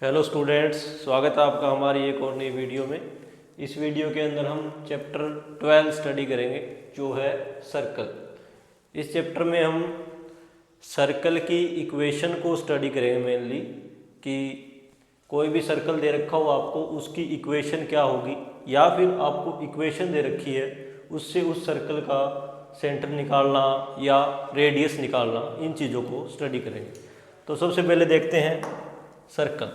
Hello students, स्वागत है आपका हमारी एक और नई वीडियो में। इस वीडियो के अंदर हम चैप्टर 12 स्टडी करेंगे जो है सर्कल। इस चैप्टर में हम सर्कल की इक्वेशन को स्टडी करेंगे मेनली, कि कोई भी सर्कल दे रखा हो आपको, उसकी इक्वेशन क्या होगी, या फिर आपको इक्वेशन दे रखी है उससे उस सर्कल का सेंटर निकालना या रेडियस निकालना, इन चीज़ों को स्टडी करेंगे। तो सबसे पहले देखते हैं सर्कल।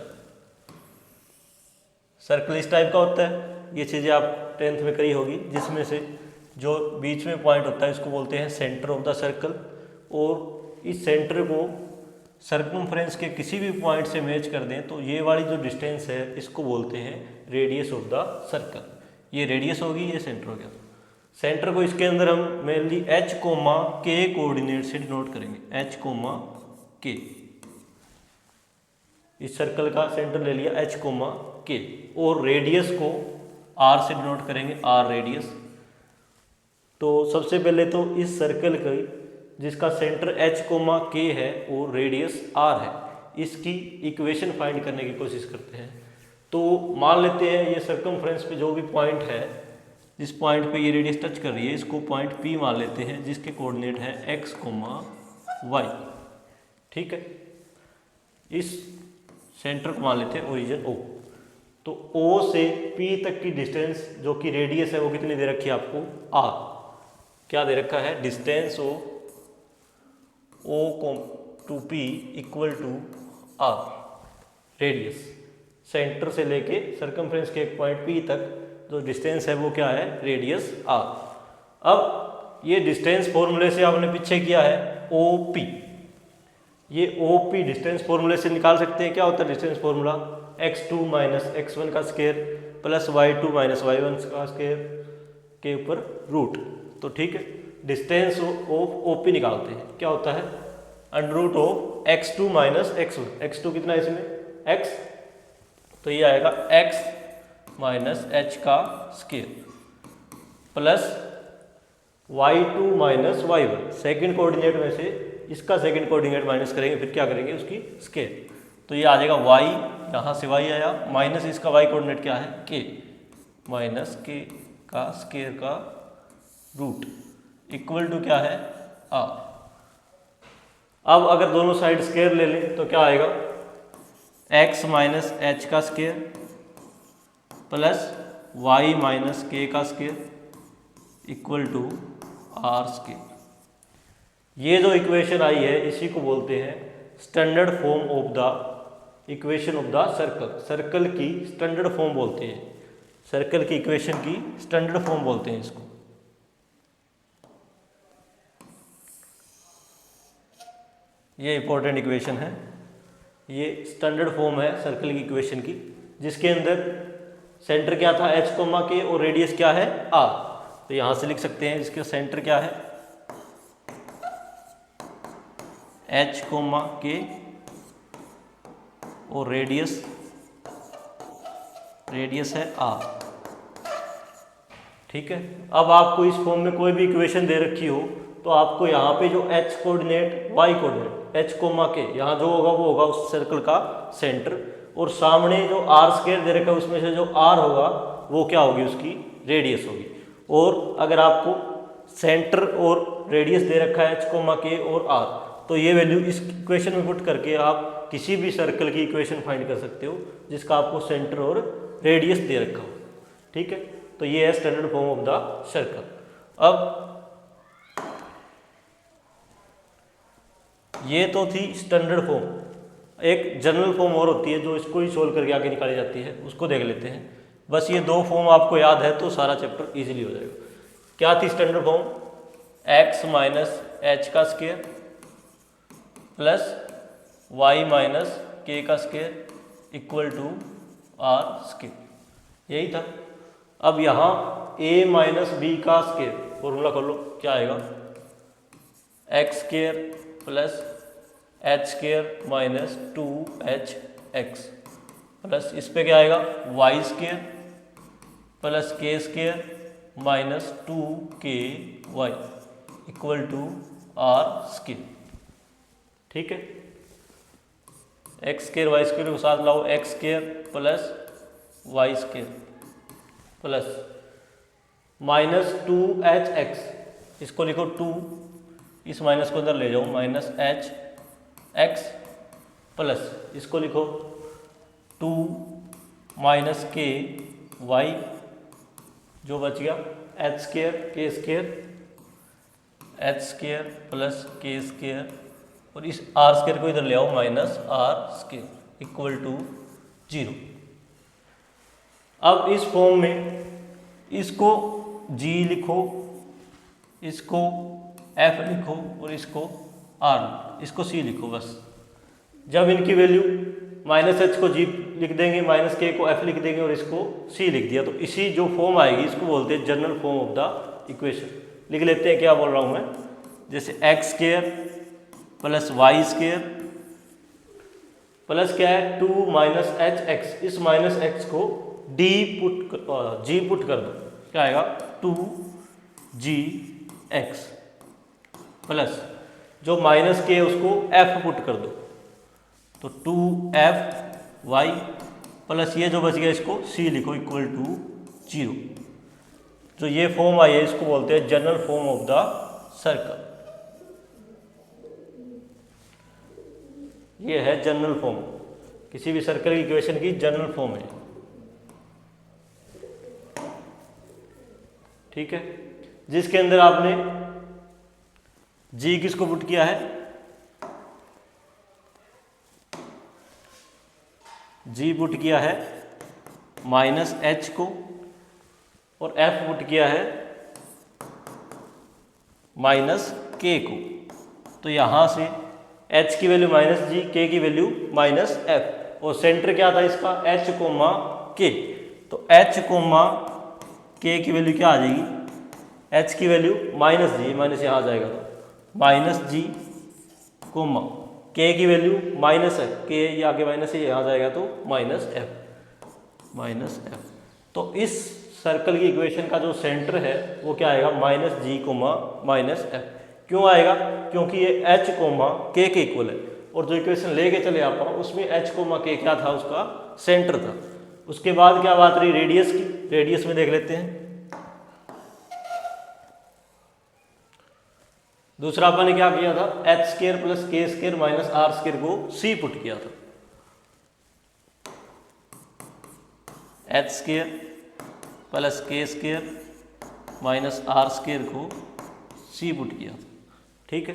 सर्कल इस टाइप का होता है, ये चीज़ें आप 10th में करी होगी, जिसमें से जो बीच में पॉइंट होता है इसको बोलते हैं सेंटर ऑफ द सर्कल, और इस सेंटर को सर्कमफ्रेंस के किसी भी पॉइंट से मैच कर दें तो ये वाली जो डिस्टेंस है इसको बोलते हैं रेडियस ऑफ द सर्कल। ये रेडियस होगी, ये सेंटर हो गया। सेंटर को इसके अंदर हम मेनली h, k कोऑर्डिनेट से डिनोट करेंगे। h, k, इस सर्कल का सेंटर ले लिया h, k, और रेडियस को r से डिनोट करेंगे, r रेडियस। तो सबसे पहले तो इस सर्कल का जिसका सेंटर h, k है और रेडियस r है, इसकी इक्वेशन फाइंड करने की कोशिश करते हैं। तो मान लेते हैं ये सर्कमफ्रेंस पे जो भी पॉइंट है, जिस पॉइंट पे ये रेडियस टच कर रही है, इसको पॉइंट P मान लेते हैं, जिसके कोऑर्डिनेट है x, y। ठीक है, इस सेंटर को मान लेते हैं ओरिजिन O। तो O से P तक की डिस्टेंस जो कि रेडियस है वो कितनी दे रखी है आपको, R। क्या दे रखा है, distance of O to P equal to R, radius. Centre से लेके सर्कमफ्रेंस के एक पॉइंट P तक जो डिस्टेंस है वो क्या है, रेडियस R। अब ये डिस्टेंस फॉर्मूले से आपने पीछे किया है OP, ये OP डिस्टेंस फॉर्मूले से निकाल सकते हैं। क्या होता है distance formula, x2 minus x1 का square plus y2 minus y1 का स्क्वायर के ऊपर रूट। तो ठीक है, डिस्टेंस ऑफ OP निकालते हैं। क्या होता है, under root of x2 minus x1। x2 कितना है इसमें, x, तो ये आएगा x माइनस h का square plus y2 minus y1। Second coordinate में से इसका सेकंड कोऑर्डिनेट माइनस करेंगे, फिर क्या करेंगे, उसकी स्क्वायर। तो ये आ जाएगा y, यहाँ से y आया, माइनस इसका y कोऑर्डिनेट क्या है, k, माइनस k का स्क्वायर का रूट इक्वल टू क्या है, r। अब अगर दोनों साइड स्क्वायर ले लें तो क्या आएगा, x माइनस h का square plus y minus k का square equal to r square. ये जो इक्वेशन आई है इसी को बोलते हैं standard form of the equation of the circle. Circle की स्टैंडर्ड फॉर्म बोलते हैं, सर्कल की इक्वेशन की स्टैंडर्ड फॉर्म बोलते हैं इसको। ये इंपॉर्टेंट इक्वेशन है, ये स्टैंडर्ड फॉर्म है सर्कल की इक्वेशन की, जिसके अंदर सेंटर क्या था, h, k, और रेडियस क्या है, r। तो यहाँ से लिख सकते हैं इसका सेंटर क्या है, h, k, और रेडियस है r। ठीक है, अब आपको इस फॉर्म में कोई भी इक्वेशन दे रखी हो तो आपको यहाँ पे जो h coordinate, y coordinate, h, k, यहाँ जो होगा वो होगा उस सर्कल का सेंटर, और सामने जो r स्क्वायर दे रखा है उसमें से जो r होगा वो क्या होगी, उसकी रेडियस होगी। और अगर आपको सेंटर और रेडियस दे रखा है h, k और r, तो ये वैल्यू इस इक्वेशन में पुट करके आप किसी भी सर्कल की इक्वेशन फाइंड कर सकते हो जिसका आपको सेंटर और रेडियस दे रखा हो। ठीक है, तो ये है standard form of the circle. अब ये तो थी स्टैंडर्ड फॉर्म। एक जनरल फॉर्म और होती है जो इसको ही सोल्व करके आगे निकाली जाती है, उसको देख लेते हैं। बस ये दो फॉर्म आपको याद है तो सारा चैप्टर इजीली हो जाएगा। क्या थी standard form, x minus h का square plus y minus k का square equal to r square, यही था। अब यहाँ a माइनस b का स्क्वायर फॉर्मूला कर लो, क्या आएगा, x square plus h square minus 2hx plus इस पे क्या आएगा, y square plus k square minus 2ky equal to r square. ठीक है, एक्स स्केयर वाई स्केयर को साथ लाओ, x square plus y square plus minus 2hx, इसको लिखो 2, इस माइनस को अंदर ले जाओ, माइनस एच एक्स प्लस इसको लिखो 2 माइनस के वाई, जो बच गया h square k square, h square plus k square, और इस आर स्केयर को इधर ले आओ, minus r square equal to 0। अब इस फॉर्म में इसको जी लिखो, इसको एफ लिखो और इसको आर, इसको सी लिखो बस। जब इनकी वैल्यू माइनस एच को जी लिख देंगे, माइनस के को एफ लिख देंगे और इसको सी लिख दिया, तो इसी जो फॉर्म आएगी इसको बोलते हैं general form of the equation. लिख लेते हैं क्या बोल रहा हूँ मैं, जैसे x square plus y square plus क्या है 2 माइनस एच एक्स, इस माइनस एक्स को डी पुट जी पुट कर दो, क्या आएगा 2g x प्लस जो माइनस के उसको f पुट कर दो, तो 2f y प्लस ये जो बच गया इसको c लिखो इक्वल टू 0। जो ये फॉर्म आई है इसको बोलते हैं general form of the circle. ये है जनरल फॉर्म, किसी भी सर्कल की इक्वेशन की जनरल फॉर्म है, ठीक है, जिसके अंदर आपने जी किसको पुट किया है, जी पुट किया है माइनस एच को, और एफ पुट किया है माइनस के को। तो यहां से एच की वैल्यू माइनस जी, के की वैल्यू माइनस एफ, और सेंटर क्या था इसका एच कोमा के, तो एच कोमा के की वैल्यू क्या आ जाएगी, एच की वैल्यू माइनस जी, माइनस यहाँ आ जाएगा तो माइनस जी कोमा के की वैल्यू माइनस है, के ये आगे माइनस है, यहाँ आ जाएगा तो माइनस एफ, माइनस एफ। तो इस सर्कल की इक्वेशन का जो सेंटर है वो क्या आएगा माइनस जी कोमा माइनस एफ। क्यों आएगा, क्योंकि ये एच कोमा के इक्वल है, और जो इक्वेशन लेके चले आप उसमें एच कोमा के क्या था, उसका सेंटर था। उसके बाद क्या बात रही रेडियस की, रेडियस में देख लेते हैं। दूसरा अपन ने क्या किया था, H square plus k square minus r square को सी पुट किया था, H square plus k square minus r square को सी पुट किया था, ठीक है।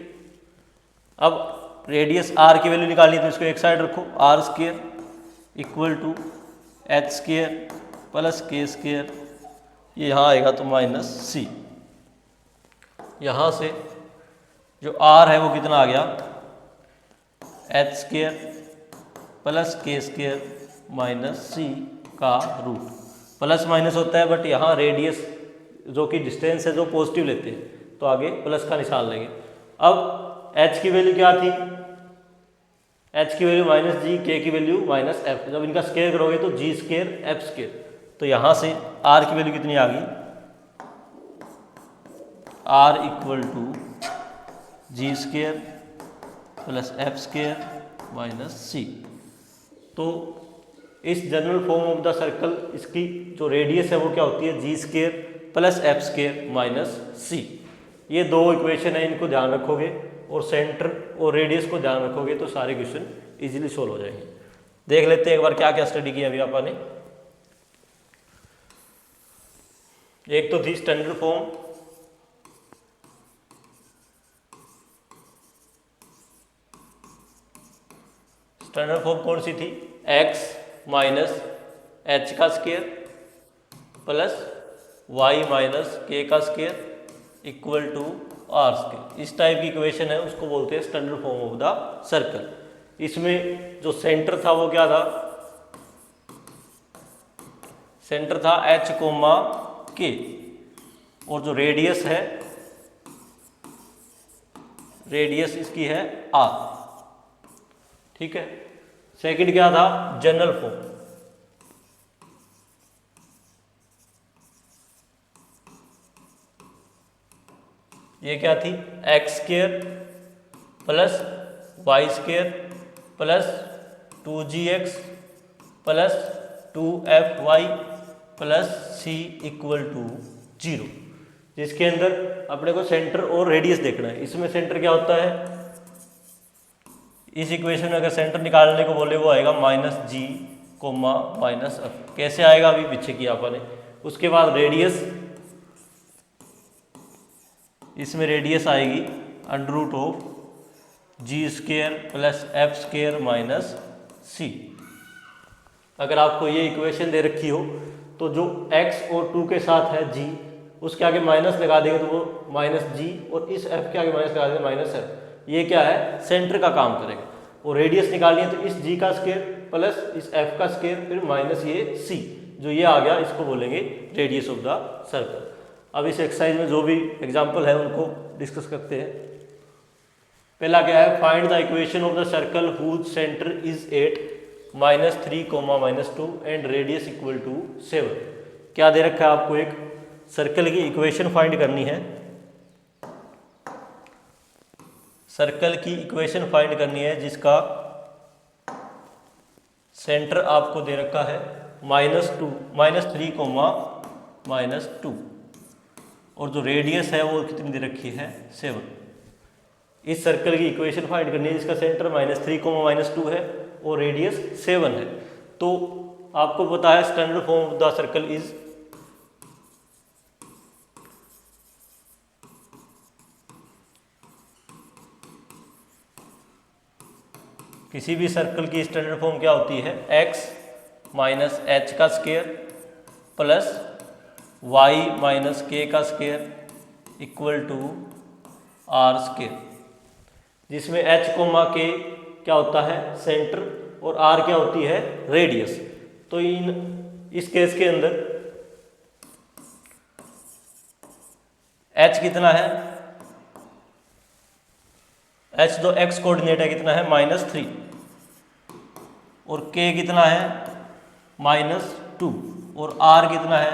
अब रेडियस आर की वैल्यू निकालनी तो इसको एक साइड रखो, r square equal to h square plus k square, ये यहाँ आएगा तो माइनस सी। यहाँ से जो आर है वो कितना आ गया, h square plus k square minus सी का रूट। प्लस माइनस होता है बट यहाँ रेडियस जो कि डिस्टेंस है जो पॉजिटिव लेते हैं तो आगे प्लस का निशान लेंगे। अब h की वैल्यू क्या थी, h की वैल्यू माइनस जी, के की वैल्यू माइनस एफ। जब इनका स्केयर करोगे तो जी स्केयर एफ स्केयर, तो यहाँ से r की वैल्यू कितनी आ गई, r equal to g square plus f square minus c. तो इस general form of the circle इसकी जो रेडियस है वो क्या होती है, g square plus f square minus c. ये दो इक्वेशन है, इनको ध्यान रखोगे और सेंटर और रेडियस को ध्यान रखोगे तो सारे क्वेश्चन इजीली सोल्व हो जाएंगे। देख लेते हैं एक बार क्या क्या स्टडी किया अभी आपने। एक तो थी स्टैंडर्ड फॉर्म, स्टैंडर्ड फॉर्म कौन सी थी, x माइनस एच का स्केयर प्लस वाई माइनस के का square equal to r square. इस टाइप की इक्वेशन है उसको बोलते हैं standard form of the circle. इसमें जो सेंटर था वो क्या था, सेंटर था h कोमा के, और जो रेडियस है, रेडियस इसकी है r, ठीक है। सेकंड क्या था, जनरल फॉर्म, ये क्या थी, x square plus y square plus 2gx plus 2fy plus c equal to 0, जिसके अंदर अपने को सेंटर और रेडियस देखना है। इसमें सेंटर क्या होता है, इस इक्वेशन में अगर सेंटर निकालने को बोले वो आएगा -g, -f। कैसे आएगा अभी पीछे किया अपने। उसके बाद रेडियस, इसमें रेडियस आएगी √g² plus f² minus c। अगर आपको ये इक्वेशन दे रखी हो तो जो x और 2 के साथ है g, उसके आगे माइनस लगा देंगे तो वो -g, और इस f के आगे माइनस लगा देंगे -f। ये क्या है, सेंटर का काम करेगा। और रेडियस निकालनी है तो इस g का स्क्वायर प्लस इस f का स्क्वायर फिर माइनस ये c, जो ये आ गया इसको बोलेंगे रेडियस ऑफ द सर्कल। अब इस एक्सरसाइज में जो भी एग्जाम्पल है उनको डिस्कस करते हैं। पहला क्या है, find the equation of the circle whose centre is at -3, -2 and radius equal to 7। क्या दे रखा है आपको, एक सर्कल की इक्वेशन फाइंड करनी है। सर्कल की इक्वेशन फाइंड करनी है जिसका सेंटर आपको दे रखा है -3, -2, और जो रेडियस है वो कितनी दे रखी है, 7। इस सर्कल की इक्वेशन फाइंड करनी है जिसका सेंटर -3, -2 है और रेडियस 7 है। तो आपको पता है standard form of the circle is किसी भी सर्कल की स्टैंडर्ड फॉर्म क्या होती है, x माइनस h का square plus y minus k का square equal to r square, जिसमें h, k क्या होता है, सेंटर, और r क्या होती है, रेडियस। तो इस केस के अंदर h कितना है, h जो x कोऑर्डिनेट है कितना है, -3, और k कितना है, -2, और r कितना है,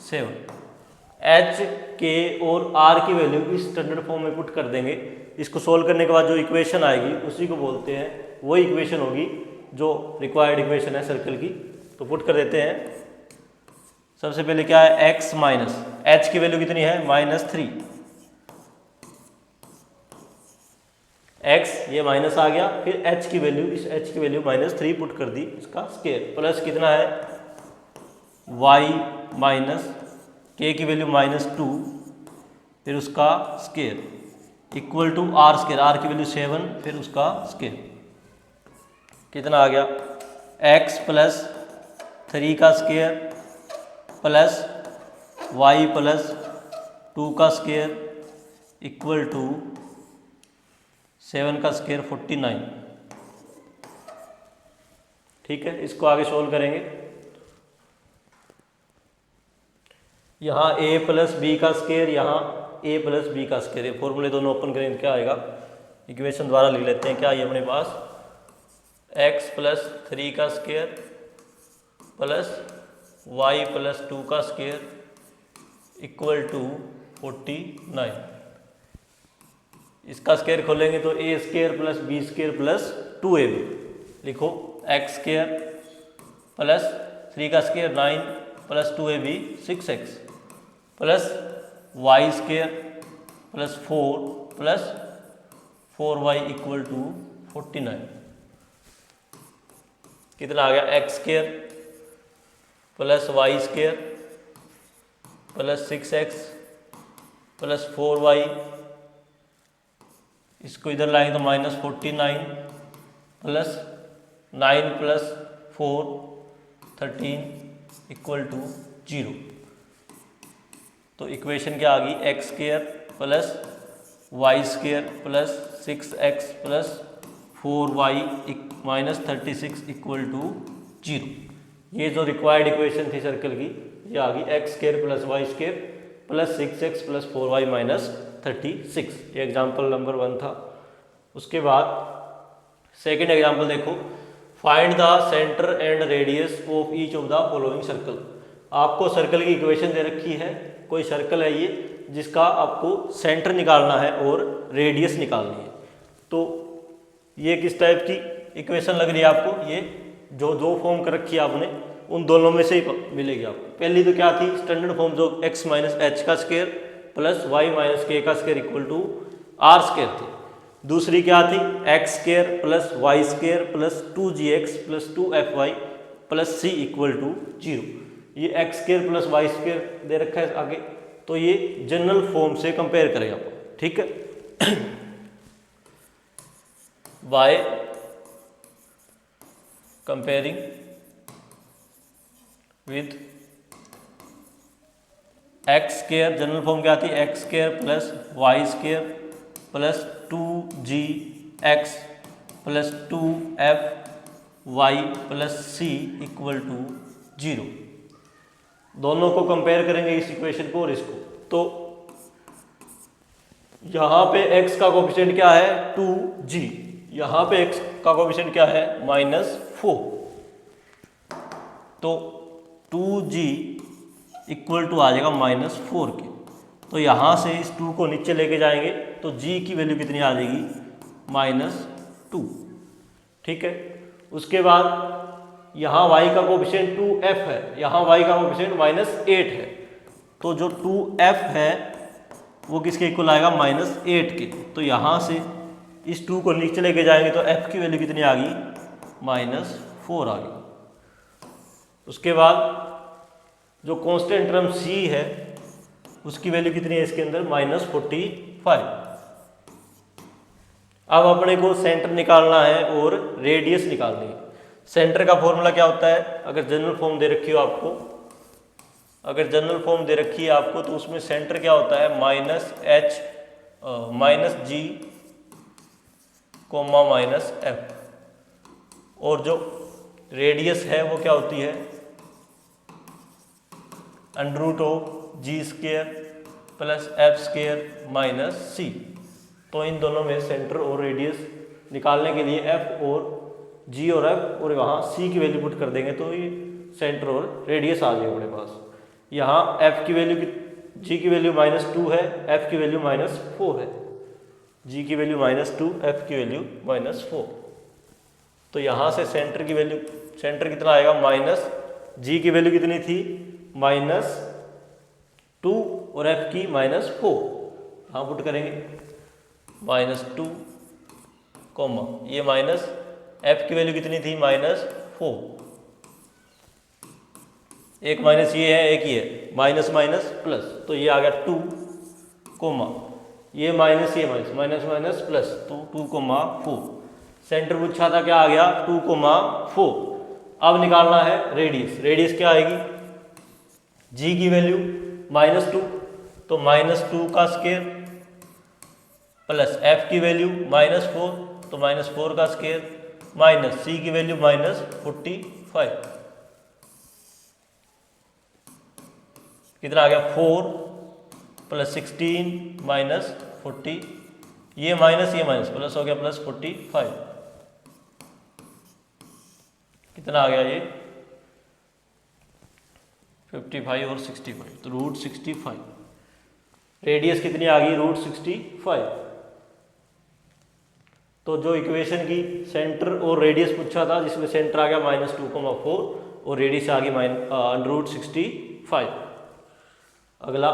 7। h, k और r की वैल्यू इस स्टैंडर्ड फॉर्म में पुट कर देंगे। इसको सोल्व करने के बाद जो इक्वेशन आएगी उसी को बोलते हैं, वही इक्वेशन होगी जो रिक्वायर्ड इक्वेशन है सर्कल की। तो पुट कर देते हैं। सबसे पहले क्या है, x माइनस h की वैल्यू कितनी है, -3, x ये माइनस आ गया, फिर h की वैल्यू, इस h की वैल्यू -3 पुट कर दी, इसका स्क्वायर, प्लस कितना है, y माइनस k की वैल्यू -2, फिर उसका square equal to r square, r की वैल्यू 7, फिर उसका स्क्वायर कितना आ गया, x प्लस 3 का स्क्वायर प्लस y प्लस 2 का स्क्वायर इक्वल टू 7 का स्क्वायर 49। ठीक है, इसको आगे सोल्व करेंगे। यहाँ a प्लस बी का स्क्वायर, यहाँ a प्लस बी का स्क्वायर, ये फॉर्मूले दोनों ओपन करेंगे क्या आएगा, इक्वेशन द्वारा लिख लेते हैं। क्या ये अपने पास x प्लस 3 का स्क्वायर प्लस y प्लस 2 का स्क्वायर इक्वल टू 49। इसका स्क्वायर खोलेंगे तो a square plus b square plus 2ab, लिखो x स्क्वायर प्लस 3 का square 9 plus 2ab 6x plus y square plus 4 plus 4y equal to 49। कितना आ गया, x square plus Y square plus 6x plus 4y, इसको इधर लाएंगे तो -49 plus 9 plus 4 13 equal to 0। तो इक्वेशन क्या आ गई, x square plus Y square plus 6x plus 4y -36 equal to 0। ये जो रिक्वायर्ड इक्वेशन थी सर्कल की, ये आ गई x square plus Y square plus 6x plus 4y -36। ये एग्जाम्पल नंबर 1 था। उसके बाद सेकेंड एग्जाम्पल देखो, find the centre and radius of each of the following circle. आपको सर्कल की इक्वेशन दे रखी है, कोई सर्कल है ये जिसका आपको सेंटर निकालना है और रेडियस निकालनी है। तो ये किस टाइप की इक्वेशन लग रही है आपको, ये जो दो फॉर्म कर रखी है आपने उन दोनों में से ही मिलेगी आपको। पहली तो क्या थी स्टैंडर्ड फॉर्म, जो x माइनस एच का स्क्वायर प्लस वाई माइनस के का square equal to are square थी। दूसरी क्या थी x square plus Y square plus 2gx plus 2fy plus c equal to 0। ये X square plus Y square दे रखा है आगे, तो ये जनरल फॉर्म से कंपेयर करेगा, ठीक है। y comparing with x square, general form क्या थी x square plus Y square plus 2gx plus 2fy plus c equal to 0। दोनों को कंपेयर करेंगे इस इक्वेशन को और इसको, तो यहाँ पे x का कोफिशिएंट क्या है 2g, यहाँ पे x का कोफिशिएंट क्या है -4, तो 2g इक्वल टू आ जाएगा -4 के। तो यहाँ से इस 2 को नीचे लेके जाएंगे तो g की वैल्यू कितनी आ जाएगी -2, ठीक है। उसके बाद यहाँ y का कोफिशिएंट 2f है, यहाँ y का कोफिशिएंट -8 है, तो जो 2f है वो किसके इक्वल आएगा -8 के। तो यहाँ से इस 2 को नीचे लेके जाएंगे तो f की वैल्यू कितनी आ गई -4 आ गई। उसके बाद जो कांस्टेंट टर्म c है उसकी वैल्यू कितनी है इसके अंदर -45। अब अपने को सेंटर निकालना है और रेडियस निकालनी है। सेंटर का फॉर्मूला क्या होता है, अगर जनरल फॉर्म दे रखी हो आपको, अगर जनरल फॉर्म दे रखी है आपको तो उसमें सेंटर क्या होता है -g कोमा -f, और जो रेडियस है वो क्या होती है √g² प्लस f² -c। तो इन दोनों में सेंटर और रेडियस निकालने के लिए f और g और f और वहाँ c की वैल्यू पुट कर देंगे तो ये सेंटर और रेडियस आ जाएगा अपने पास। यहाँ f की वैल्यू g की वैल्यू -2 है, f की वैल्यू -4 है, g की वैल्यू -2, f की वैल्यू -4। तो यहाँ से सेंटर की वैल्यू, सेंटर कितना आएगा g की वैल्यू कितनी थी -2 और f की -4, यहाँ पुट करेंगे -2 कॉमा ये माइनस f की वैल्यू कितनी थी -4, एक माइनस ये है एक ही है, माइनस माइनस प्लस, तो ये आ गया 2 कोमा ये माइनस ये माइनस माइनस माइनस प्लस, तो 2 कोमा 4। सेंटर पूछा था क्या आ गया 2 कोमा 4। अब निकालना है रेडियस, रेडियस क्या आएगी g की वैल्यू -2, तो -2 का स्क्वायर प्लस f की वैल्यू -4, तो -4 का स्क्वायर माइनस c की वैल्यू -45, कितना आ गया 4 प्लस 16 -40, ये माइनस प्लस हो गया +45, कितना आ गया ये 55 और 65, तो √65। रेडियस कितनी आ गई √65। तो जो इक्वेशन की सेंटर और रेडियस पूछा था जिसमें सेंटर आ गया -2,4 और रेडियस आ गई √65। अगला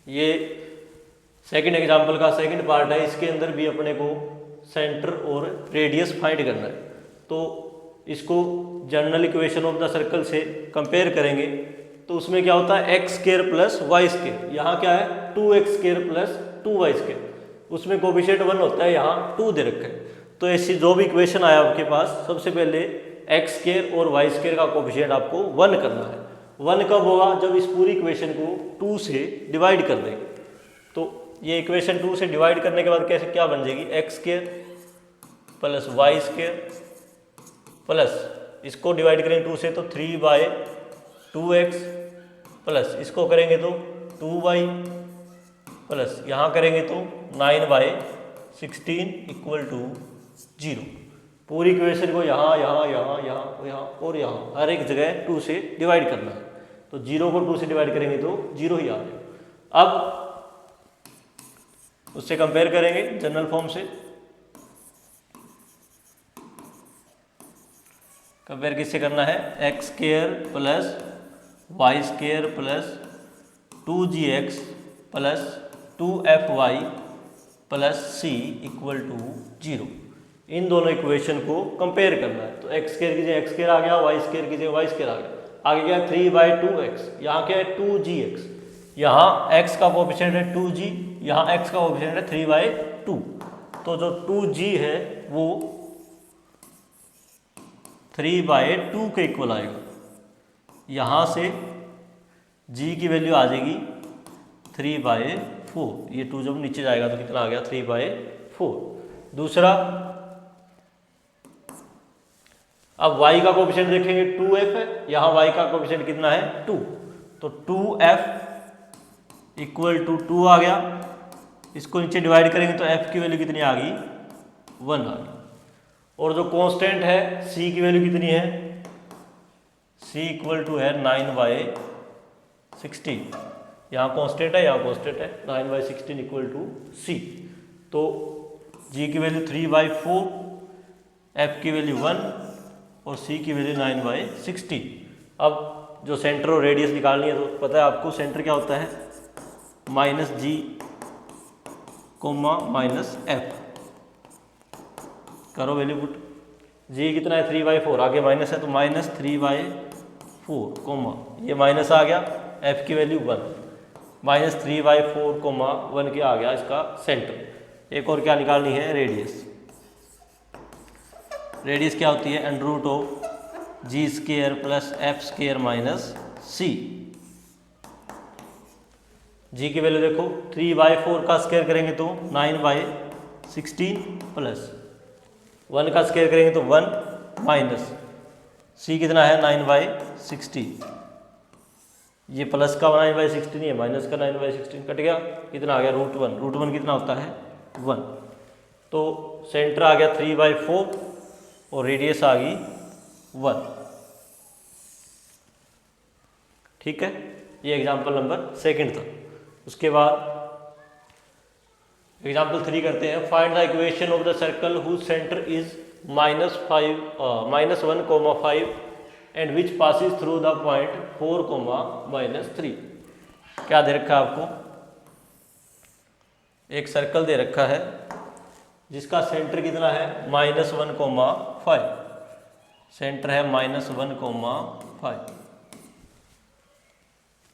ये सेकंड एग्जांपल का सेकंड पार्ट है, इसके अंदर भी अपने को सेंटर और रेडियस फाइंड करना है। तो इसको general equation of the circle से कंपेयर करेंगे तो उसमें क्या होता है x² प्लस y², यहाँ क्या है 2x² प्लस 2y², उसमें कोफिशिएंट 1 होता है, यहाँ 2 दे रखा है। तो ऐसी जो भी इक्वेशन आया आपके पास सबसे पहले x² और y² का कोफिशिएंट आपको 1 करना है। 1 कब होगा जब इस पूरी इक्वेशन को 2 से डिवाइड कर देंगे। तो ये इक्वेशन 2 से डिवाइड करने के बाद कैसे क्या बन जाएगी x² प्लस y² प्लस इसको डिवाइड करेंगे 2 से तो 3/2x प्लस इसको करेंगे तो 2y प्लस यहाँ करेंगे तो 9/16 इक्वल टू 0। पूरी इक्वेशन को यहाँ यहाँ यहाँ यहाँ यहाँ और यहाँ हर एक जगह 2 से डिवाइड करना है। तो 0 को 2 से डिवाइड करेंगे तो 0 ही आ जाएगा। अब उससे कंपेयर करेंगे जनरल फॉर्म से, कंपेयर किससे करना है, x square plus Y square plus 2gx plus 2fy plus c equal to 0। इन दोनों इक्वेशन को कंपेयर करना है। तो एक्स स्क्वायर कीजिए एक्स स्क्वायर आ गया, वाई स्क्वायर कीजिए वाई स्क्वायर आ गया, आगे क्या है 3/2x, यहाँ क्या है 2gx, यहाँ x का कोएफिशिएंट है 2g, यहाँ x का कोएफिशिएंट है 3/2। तो जो 2g है वो 3/2 के इक्वल आएगा। यहाँ से g की वैल्यू आ जाएगी 3/4। ये 2 जब नीचे जाएगा तो कितना आ गया 3/4। दूसरा, अब y का कोएफिशिएंट देखेंगे 2f है, यहाँ y का कोएफिशिएंट कितना है 2, तो 2f इक्वल टू 2 आ गया। इसको नीचे डिवाइड करेंगे तो f की वैल्यू कितनी आ गई 1 आ गई। और जो कांस्टेंट है c की वैल्यू कितनी है, c इक्वल टू है 9/16। यहाँ कांस्टेंट है, यहाँ कांस्टेंट है, 9/16 इक्वल टू c। तो g की वैल्यू 3/4, f की वैल्यू 1 और c की वैल्यू 9/16। अब जो सेंटर और रेडियस निकालनी है तो पता है आपको सेंटर क्या होता है, -g, -f। करो वैल्यू पुट, g कितना है 3/4, आगे माइनस है तो -3/4, ये माइनस आ गया, f की वैल्यू 1, -3/4, 1 क्या आ गया इसका सेंटर। एक और क्या निकालनी है, रेडियस। रेडियस क्या होती है, √g² plus f² minus c। g की वैल्यू देखो 3/4 का स्क्वायर करेंगे तो 9/16 प्लस 1 का स्क्वायर करेंगे तो 1 माइनस c कितना है 9/16। ये प्लस का 9/16 है, माइनस का 9/16 कट गया, कितना आ गया √1। √1 कितना होता है 1। तो सेंटर आ गया 3/4 और रेडियस आ गई 1। ठीक है, ये एग्जाम्पल नंबर 2 था। उसके बाद एग्जाम्पल 3 करते हैं। Find the equation of the circle whose centre is -1,5 and which passes through the point 4,-3। क्या दे रखा है आपको, एक सर्कल दे रखा है जिसका सेंटर कितना है -1,5, सेंटर है -1,5,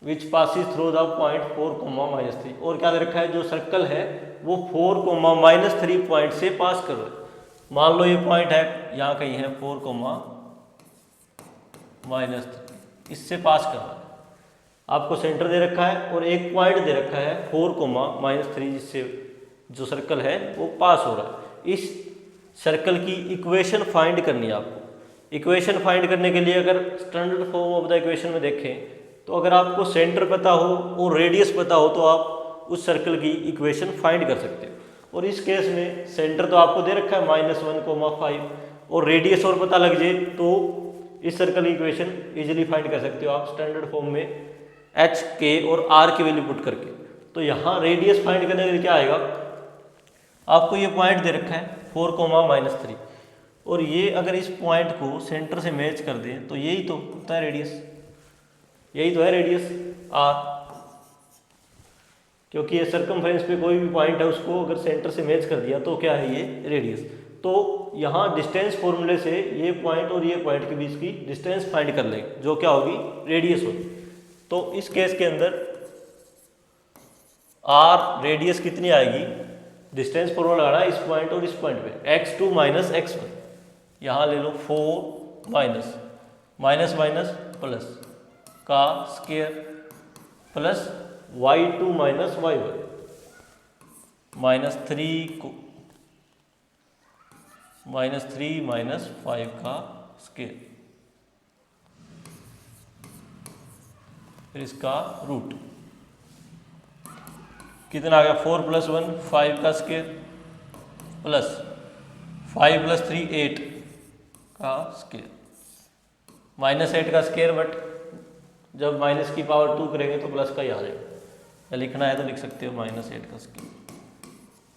विच पासिस थ्रू द पॉइंट 4,-3। और क्या दे रखा है, जो सर्कल है वो 4,-3 पॉइंट से पास कर रहा है। मान लो ये पॉइंट है यहाँ कहीं है 4,-3, इससे पास कर रहा है। आपको सेंटर दे रखा है और एक पॉइंट दे रखा है 4,-3, जिससे जो सर्कल है वो पास हो रहा है। इस सर्कल की इक्वेशन फाइंड करनी है आपको। इक्वेशन फाइंड करने के लिए अगर standard form of the equation में देखें तो अगर आपको सेंटर पता हो और रेडियस पता हो तो आप उस सर्कल की इक्वेशन फाइंड कर सकते हो। और इस केस में सेंटर तो आपको दे रखा है -1,5 और रेडियस और पता लग जाए तो इस सर्कल की इक्वेशन इजीली फाइंड कर सकते हो आप स्टैंडर्ड फॉर्म में h, k और r की वैल्यू पुट करके। तो यहाँ रेडियस फाइंड करने के लिए क्या आएगा, आपको ये पॉइंट दे रखा है 4,-3 और ये अगर इस पॉइंट को सेंटर से मैच कर दें तो यही तो होता है रेडियस, यही तो है रेडियस r। क्योंकि ये सर्कमफ्रेंस पे कोई भी पॉइंट है उसको अगर सेंटर से मैच कर दिया तो क्या है ये रेडियस। तो यहाँ डिस्टेंस फॉर्मूले से ये पॉइंट और ये पॉइंट के बीच की डिस्टेंस फाइंड कर लेंगे जो क्या होगी रेडियस होगी। तो इस केस के अंदर r रेडियस कितनी आएगी, डिस्टेंस फॉर्मूला लगाना इस पॉइंट और इस पॉइंट पे, x2 माइनस x1, यहाँ ले लो 4 माइनस प्लस का square plus y2 minus y1 -3 minus 5 का स्क्वायर, फिर इसका रूट कितना आ गया 4 + 1 5 का स्क्वायर प्लस 5 + 3 8 का स्क्वायर, -8 का स्क्वायर, बट जब माइनस की पावर 2 करेंगे तो प्लस का ही आ जाएगा। या लिखना है तो लिख सकते हो -8 का स्क्वायर,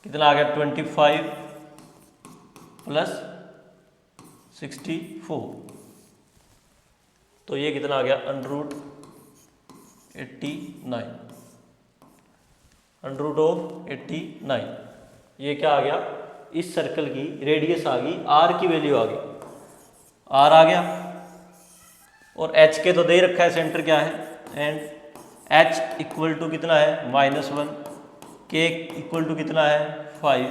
कितना आ गया 25 + 64 तो ये कितना आ गया √89, √89। ये क्या आ गया, इस सर्कल की रेडियस आ गई, r की वैल्यू आ गई, r आ गया। और h के तो दे रखा है, सेंटर क्या है, एंड h इक्वल टू कितना है -1, k इक्वल टू कितना है 5।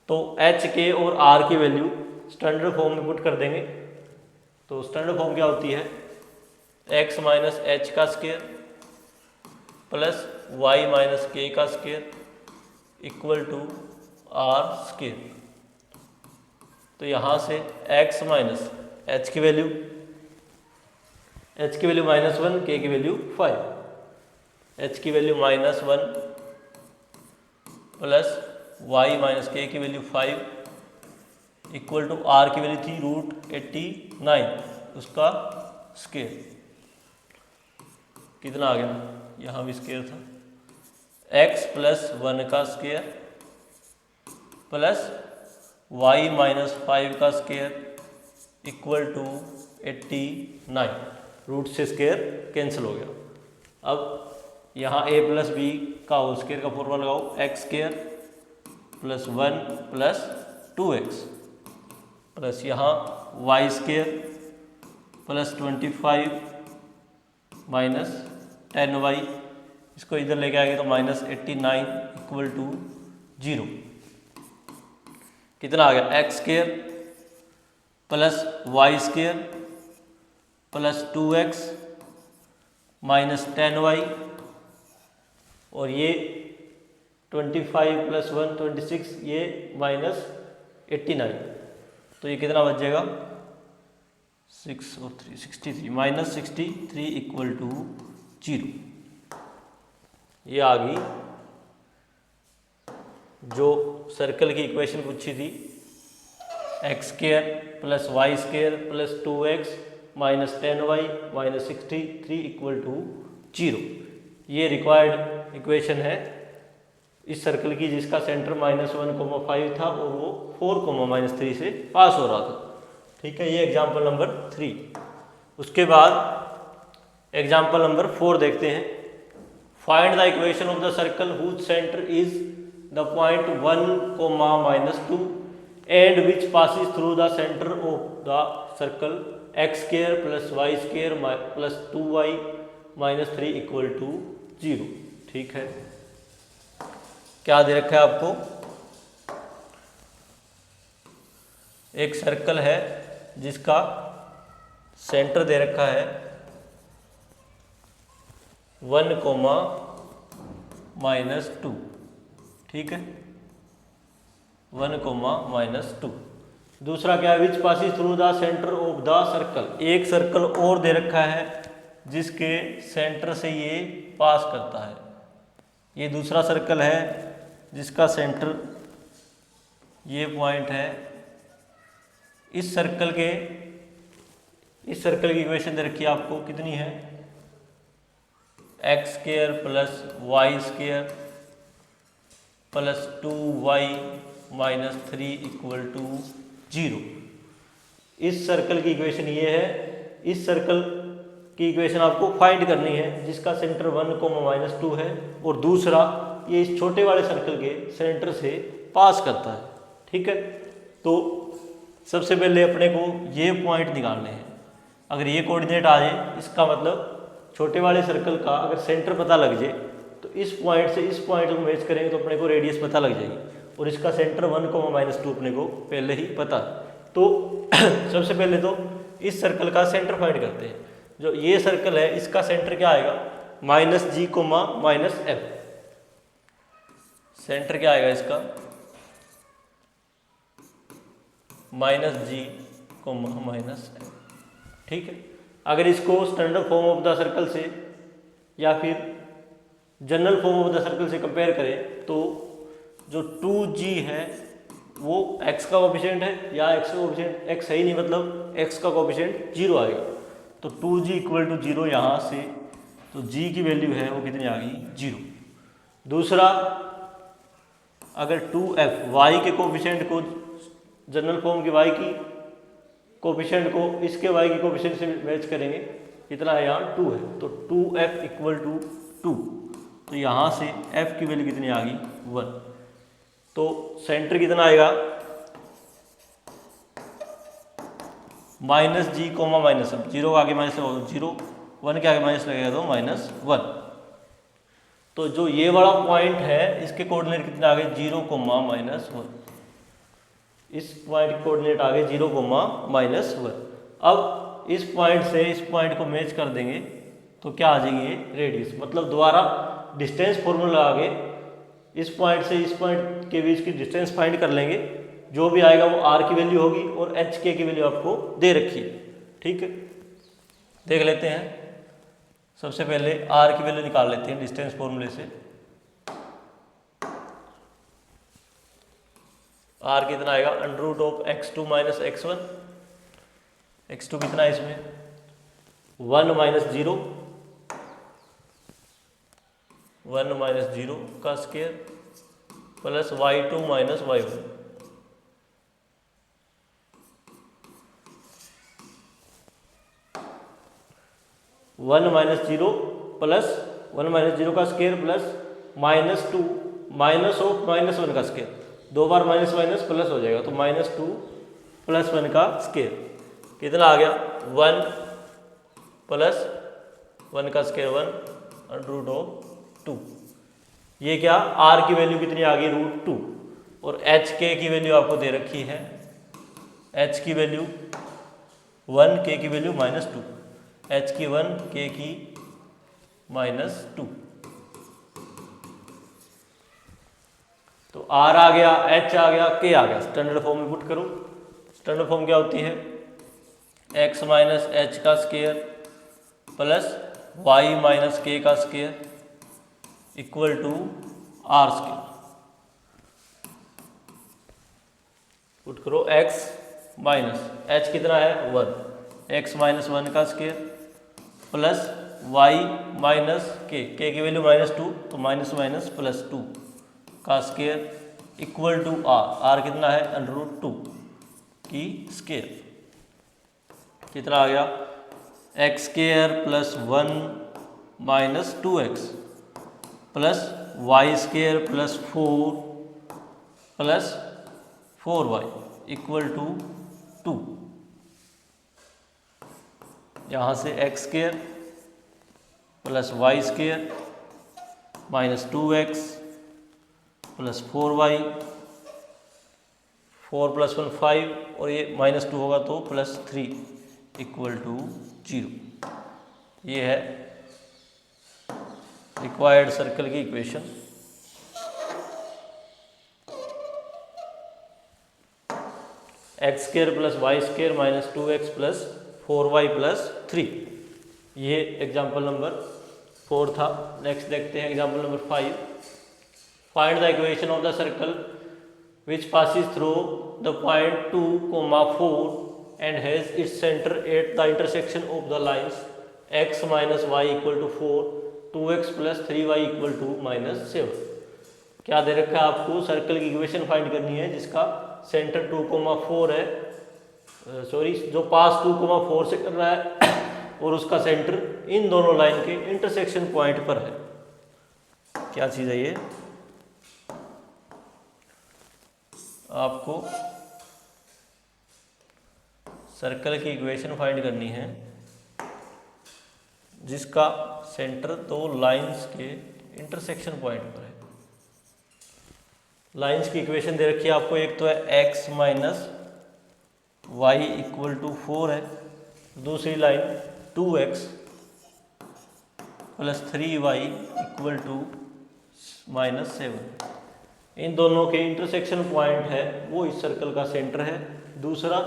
तो h k और r की वैल्यू स्टैंडर्ड फॉर्म में पुट कर देंगे। तो स्टैंडर्ड फॉर्म क्या होती है, x माइनस एच का स्क्वायर प्लस y माइनस के का square equal to r square. तो यहाँ से x माइनस एच की वैल्यू, h की वैल्यू -1, k की वैल्यू 5, h की value -1 plus y minus k की वैल्यू 5 इक्वल टू r की वैल्यू थी √89, उसका स्क्वायर कितना आ गया, यहाँ भी स्क्वायर था, x प्लस 1 का स्क्वायर प्लस y माइनस 5 का स्क्वायर इक्वल टू 89। रूट से स्क्वायर कैंसिल हो गया। अब यहाँ a प्लस बी का होल स्क्वायर का फॉर्मूला लगाओ, X square plus 1 plus 2x plus यहाँ Y square plus 25 minus 10y, इसको इधर लेके आएंगे तो -89 इक्वल टू 0। कितना आ गया, x square plus Y square plus 2x minus 10y, और ये 25 प्लस 1 26, ये -89। तो ये कितना बच जाएगा, 6 और 3 63, -63 इक्वल टू 0। ये आ गई जो सर्कल की इक्वेशन पूछी थी, x square plus Y square plus 2x minus 10y minus 63 equal to 0। ये रिक्वायर्ड इक्वेशन है इस सर्कल की, जिसका सेंटर -1,5 था और वो 4,-3 से पास हो रहा था। ठीक है, ये एग्जाम्पल नंबर 3। उसके बाद एग्जाम्पल नंबर 4 देखते हैं। Find the equation of the circle whose centre is the point 1,-2 and which passes through the centre of the circle x square plus Y square plus 2y minus 3 equal to 0। ठीक है, क्या दे रखा है आपको, एक सर्कल है जिसका सेंटर दे रखा है 1,-2। ठीक है, 1,-2। दूसरा क्या है, विच passes through the centre of the circle, एक सर्कल और दे रखा है जिसके सेंटर से ये पास करता है। ये दूसरा सर्कल है जिसका सेंटर ये पॉइंट है। इस सर्कल की इक्वेशन दे रखी है आपको, कितनी है, x square plus Y square plus 2y minus 3 equal to 0। इस सर्कल की इक्वेशन ये है। इस सर्कल की इक्वेशन आपको फाइंड करनी है जिसका सेंटर 1,-2 है और दूसरा ये इस छोटे वाले सर्कल के सेंटर से पास करता है। ठीक है, तो सबसे पहले अपने को ये पॉइंट निकालने हैं। अगर ये कोऑर्डिनेट आ जाए, इसका मतलब छोटे वाले सर्कल का अगर सेंटर पता लग जाए तो इस पॉइंट से इस पॉइंट को मैच करेंगे तो अपने को रेडियस पता लग जाएगी, और इसका सेंटर 1,-2 अपने को पहले ही पता है। तो सबसे पहले तो इस सर्कल का सेंटर फाइंड करते हैं। जो ये सर्कल है इसका सेंटर क्या आएगा, -g, -f। सेंटर क्या आएगा इसका, -g, -f। ठीक है, अगर इसको standard form of the circle से या फिर general form of the circle से कंपेयर करें तो जो 2g है वो x का कोएफिशिएंट है, या x का कोएफिशिएंट x है ही नहीं, मतलब x का कोएफिशिएंट 0 आएगा। तो 2g इक्वल टू 0 यहाँ से, तो g की वैल्यू है वो कितनी आ गई, 0। दूसरा, अगर 2f y के कोएफिशिएंट को जनरल फॉर्म की y की कोफिशिएंट को इसके y के कोफिशिएंट से मैच करेंगे, कितना है यहाँ 2 है, तो 2f इक्वल टू 2। तो यहाँ से f की वैल्यू कितनी आ गई 1। तो सेंटर कितना आएगा माइनस जी कोमा माइनस, अब जीरो के आगे माइनस लगाओ, जीरो 1 के आगे माइनस लगेगा तो -1। तो जो ये वाला पॉइंट है इसके कोऑर्डिनेट कितने आ गए 0, -1। इस पॉइंट के कोऑर्डिनेट आ गए 0, -1। अब इस पॉइंट से इस पॉइंट को मैच कर देंगे तो क्या आ जाएगी ये रेडियस, मतलब दोबारा डिस्टेंस फॉर्मूला आगे इस पॉइंट से इस पॉइंट के बीच की डिस्टेंस फाइंड कर लेंगे, जो भी आएगा वो r की वैल्यू होगी और h k की वैल्यू आपको दे रखी है। ठीक है, देख लेते हैं। सबसे पहले r की वैल्यू निकाल लेते हैं डिस्टेंस फॉर्मूले से। r कितना आएगा √(x2 - x1), x2 कितना है इसमें 1 - 0, 1 - 0 का square plus y2 - y1। One -0 plus 1 - 0 का स्क्वायर प्लस -2 माइनस ऑफ -1 का स्क्वायर, 2 बार माइनस माइनस प्लस हो जाएगा, तो -2 + 1 का स्क्वायर कितना आ गया 1 प्लस 1 का स्क्वायर 1 √2। ये क्या r की वैल्यू कितनी आ गई √2 और h k की वैल्यू आपको दे रखी है, h की वैल्यू 1, k की वैल्यू -2, h की 1, k की -2। तो r आ गया, h आ गया, k आ गया, स्टैंडर्ड फॉर्म में पुट करो। स्टैंडर्ड फॉर्म क्या होती है x - h का स्क्वायर प्लस y - k का square equal to r square. Put करो x h कितना है 1, x - 1 का स्क्वायर प्लस y k की वैल्यू -2, तो माइनस प्लस 2 का स्क्वायर इक्वल टू r कितना है √2 की स्क्वायर। कितना आ गया x² plus 1 - 2x plus y² plus 4 plus 4y equal to 2। यहाँ से x² plus y² -2x plus 4y, 4 + 1 5 और ये -2 होगा तो +3 इक्वल टू 0। ये है रिक्वायर्ड सर्कल की equation. x² plus y² -2x plus 4y plus 3। ये एग्जाम्पल नंबर 4 था। नेक्स्ट देखते हैं example number 5। Find the equation of the circle which passes through the point 2, 4 and has its centre at the intersection of the lines x - y equal to 4, 2x plus 3y equal to -7। क्या दे रखा है आपको circle की equation find करनी है जिसका centre 2, 4 है, सॉरी जो पास 2, 4 से कर रहा है और उसका सेंटर इन दोनों लाइन के इंटरसेक्शन पॉइंट पर है। क्या चीज़ है ये, आपको सर्कल की इक्वेशन फाइंड करनी है जिसका सेंटर दो लाइंस के इंटरसेक्शन पॉइंट पर है। लाइंस की इक्वेशन दे रखी है आपको, एक तो है x - y इक्वल टू 4 है, दूसरी line 2x plus 3y equal to -7। इन दोनों के इंटरसेक्शन पॉइंट है वो इस सर्कल का सेंटर है। दूसरा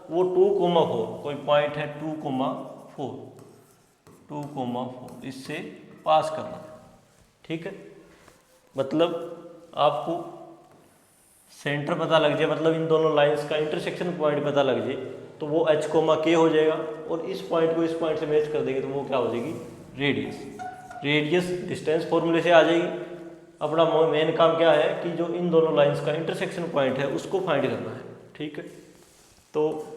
वो 2, 4 कोई पॉइंट है 2, 4 इससे पास करना। ठीक है, मतलब आपको सेंटर पता लग जाए, मतलब इन दोनों लाइंस का इंटरसेक्शन पॉइंट पता लग जाए तो वो h, k हो जाएगा और इस पॉइंट को इस पॉइंट से मैच कर देंगे तो वो क्या हो जाएगी रेडियस। रेडियस डिस्टेंस फॉर्मूले से आ जाएगी। अपना मेन काम क्या है कि जो इन दोनों लाइंस का इंटरसेक्शन पॉइंट है उसको फाइंड करना है। ठीक है, तो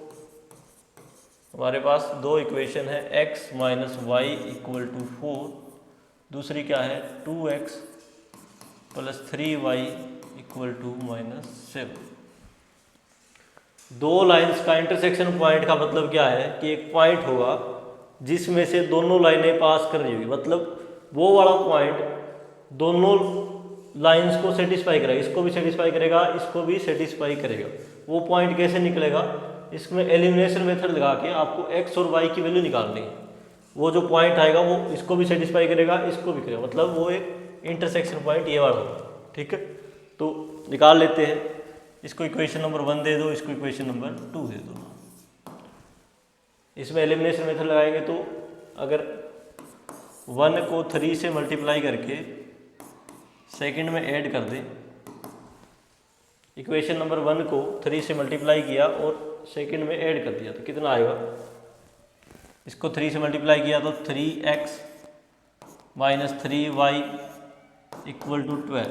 हमारे पास दो इक्वेशन है, x minus y equal to 4, दूसरी क्या है 2x plus 3y equal to -7। दो लाइंस का इंटरसेक्शन पॉइंट का मतलब क्या है कि एक पॉइंट होगा जिसमें से दोनों लाइनें पास कर रही होगी, मतलब वो वाला पॉइंट दोनों लाइंस को सेटिस्फाई करेगा, इसको भी सेटिस्फाई करेगा, इसको भी सेटिस्फाई करेगा। वो पॉइंट कैसे निकलेगा, इसमें एलिमिनेशन मेथड लगा के आपको x और y की वैल्यू निकालनी है। वो जो पॉइंट आएगा वो इसको भी सेटिस्फाई करेगा, इसको भी करेगा, मतलब वो एक इंटरसेक्शन पॉइंट ये वाला होगा। ठीक है, तो निकाल लेते हैं। इसको इक्वेशन नंबर 1 दे दो, इसको इक्वेशन नंबर 2 दे दो। इसमें एलिमिनेशन मेथड लगाएंगे तो अगर 1 को 3 से मल्टीप्लाई करके सेकंड में ऐड कर दें, इक्वेशन नंबर 1 को 3 से मल्टीप्लाई किया और सेकंड में ऐड कर दिया तो कितना आएगा, इसको 3 से मल्टीप्लाई किया तो 3x minus 3y equal to 12,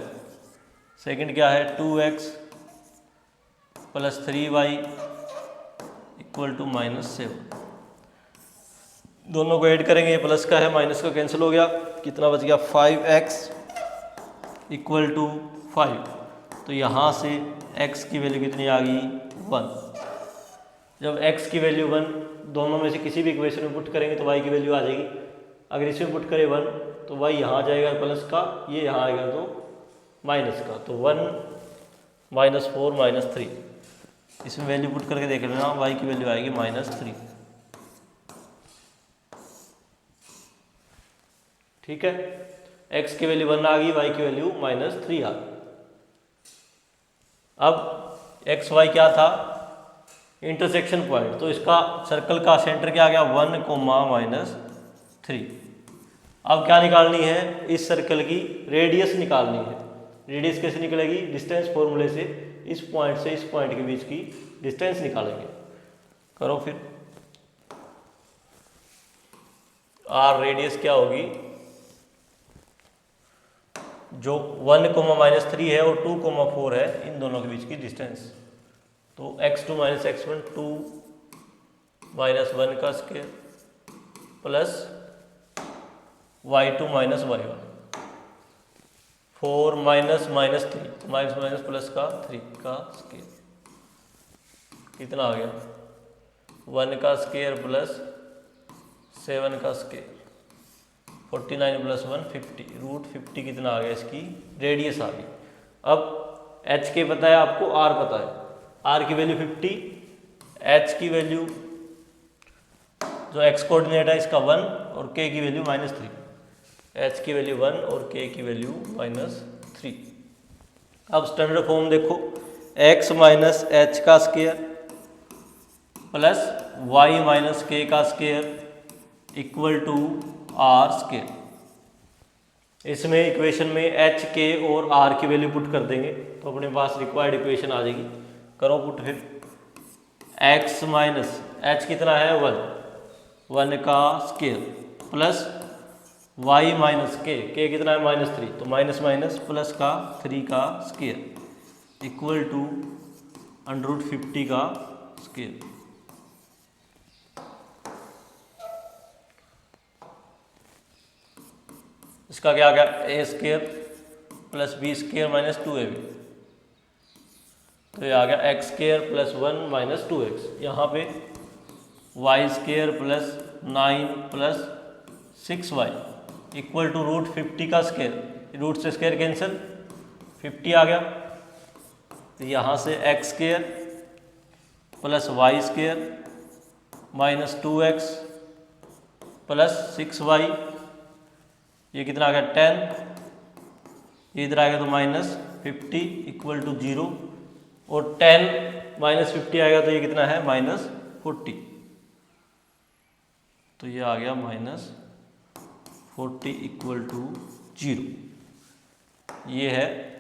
second क्या है 2x plus 3y equal to -7। दोनों को ऐड करेंगे, ये प्लस का है माइनस का कैंसिल हो गया, कितना बच गया 5x इक्वल टू 5। तो यहाँ से x की वैल्यू कितनी आ गई 1। जब x की वैल्यू 1 दोनों में से किसी भी इक्वेशन में पुट करेंगे तो y की वैल्यू आ जाएगी। अगर इसमें पुट करें 1 तो y यहाँ आ जाएगा प्लस का, ये यहाँ आएगा तो माइनस का, तो 1 -4 -3। इसमें वैल्यू पुट करके देख लेना, y की वैल्यू आएगी -3। ठीक है, x की वैल्यू 1 आ गई, y की वैल्यू -3 आ गई। अब एक्स वाई क्या था इंटरसेक्शन पॉइंट, तो इसका सर्कल का सेंटर क्या आ गया 1, -3। अब क्या निकालनी है, इस सर्कल की रेडियस निकालनी है। रेडियस कैसे निकलेगी, डिस्टेंस फॉर्मूले से इस पॉइंट से इस पॉइंट के बीच की डिस्टेंस निकालेंगे। करो फिर, आर रेडियस क्या होगी, जो 1, -3 है और 2, 4 है, इन दोनों के बीच की डिस्टेंस। तो x2 - x1 2 -1 का स्क्वायर प्लस y2 - y1 4 -3, तो माइनस प्लस का 3 का स्क्वायर कितना आ गया 1 का स्क्वायर प्लस 7 का स्क्वायर 49 + 1 50, √50 कितना आ गया, इसकी रेडियस आ गई। अब h के पता है आपको, r पता है, r की वैल्यू 50, h की वैल्यू जो x कोऑर्डिनेट है इसका 1 और k की वैल्यू -3, h की वैल्यू 1 और k की वैल्यू -3। अब स्टैंडर्ड फॉर्म देखो, x माइनस h का square plus y minus k का square equal to are square. इसमें इक्वेशन में एच के और आर की वैल्यू पुट कर देंगे तो अपने पास रिक्वायर्ड इक्वेशन आ जाएगी। करो पुट फिर, x माइनस एच कितना है 1 का स्क्वायर प्लस y माइनस के कितना है -3, तो माइनस माइनस प्लस का 3 का स्क्वायर इक्वल टू √50 का स्क्वायर। इसका क्या आ गया a square plus b square minus 2ab, तो ये आ गया x स्क्वायर प्लस 1 - 2x। यहाँ पे y square plus 9 plus 6y equal to √50 का स्क्वायर, रूट से स्क्वायर कैंसिल 50 आ गया। तो यहाँ से x square plus y square minus 2x plus 6y, ये कितना आ गया 10, ये इधर आ गया तो -50 इक्वल टू 0, और 10 -50 आएगा तो ये कितना है -40, तो ये आ गया -40 इक्वल टू 0। ये है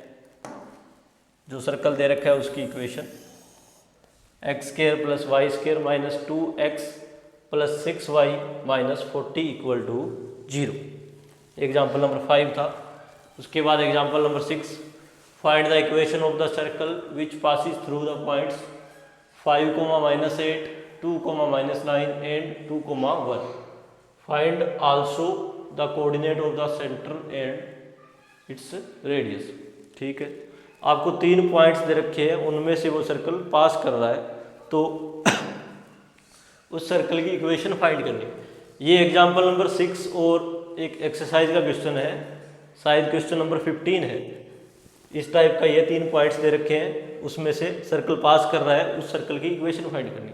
जो सर्कल दे रखा है उसकी equation, x square plus y square minus 2x plus 6y -40 equal to 0। Example number 5 था। उसके बाद example number 6, find the equation of the circle which passes through the points 5, -8, 2, and 2, 1. Find also the coordinate of the center and its radius. ठीक है, आपको 3 points दे रखे हैं, उनमें से वो सर्कल पास कर रहा है, तो उस सर्कल की इक्वेशन फाइंड करनी। ये एग्जाम्पल नंबर 6 और एक एक्सरसाइज का क्वेश्चन है, शायद क्वेश्चन नंबर 15 है। इस टाइप का ये 3 पॉइंट्स दे रखे हैं, उसमें से सर्कल पास कर रहा है, उस सर्कल की इक्वेशन फाइंड करनी।